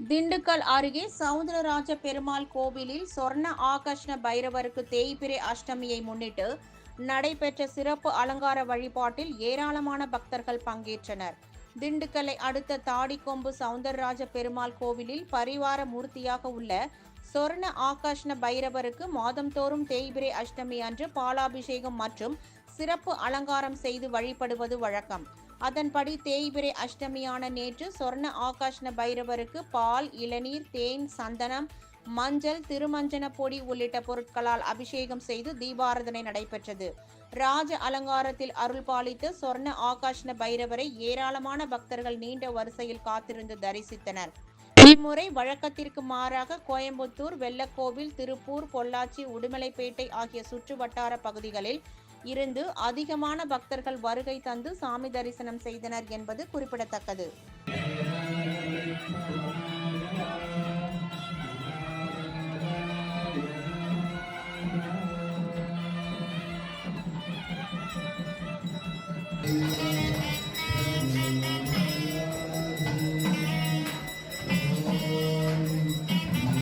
திண்டுக்கல் அருகே சவுந்தரராஜ பெருமாள் கோவிலில் சொர்ண ஆகர்ஷ்ண பைரவருக்கு தேய்பிறை அஷ்டமியை முன்னிட்டு நடைபெற்ற சிறப்பு அலங்கார வழிபாட்டில் ஏராளமான பக்தர்கள் பங்கேற்றனர். திண்டுக்கல்லை அடுத்த தாடிக்கொம்பு சவுந்தரராஜ பெருமாள் கோவிலில் பரிவார மூர்த்தியாக உள்ள சொர்ண ஆகர்ஷ்ண பைரவருக்கு மாதந்தோறும் தேய்பிறை அஷ்டமி அன்று பாலாபிஷேகம் மற்றும் சிறப்பு அலங்காரம் செய்து வழிபடுவது வழக்கம். அதன்படி தேய்பிறை அஷ்டமியான நேற்று சொர்ண ஆகாஷ்ண பைரவருக்கு பால், இளநீர், தேன், சந்தனம், மஞ்சள், திருமஞ்சன பொடி உள்ளிட்ட பொருட்களால் அபிஷேகம் செய்து தீபாராதனை நடைபெற்றது. ராஜ அலங்காரத்தில் அருள் பாலித்த சொர்ண ஆகாஷ்ண பைரவரை ஏராளமான பக்தர்கள் நீண்ட வரிசையில் காத்திருந்து தரிசித்தனர். இம்முறை வழக்கத்திற்கு மாறாக கோயம்புத்தூர், வெள்ளக்கோவில், திருப்பூர், பொள்ளாச்சி, உடுமலைப்பேட்டை ஆகிய சுற்று வட்டார பகுதிகளில் இருந்து அதிகமான பக்தர்கள் வருகை தந்து சாமி தரிசனம் செய்தனர் என்பது குறிப்பிடத்தக்கது.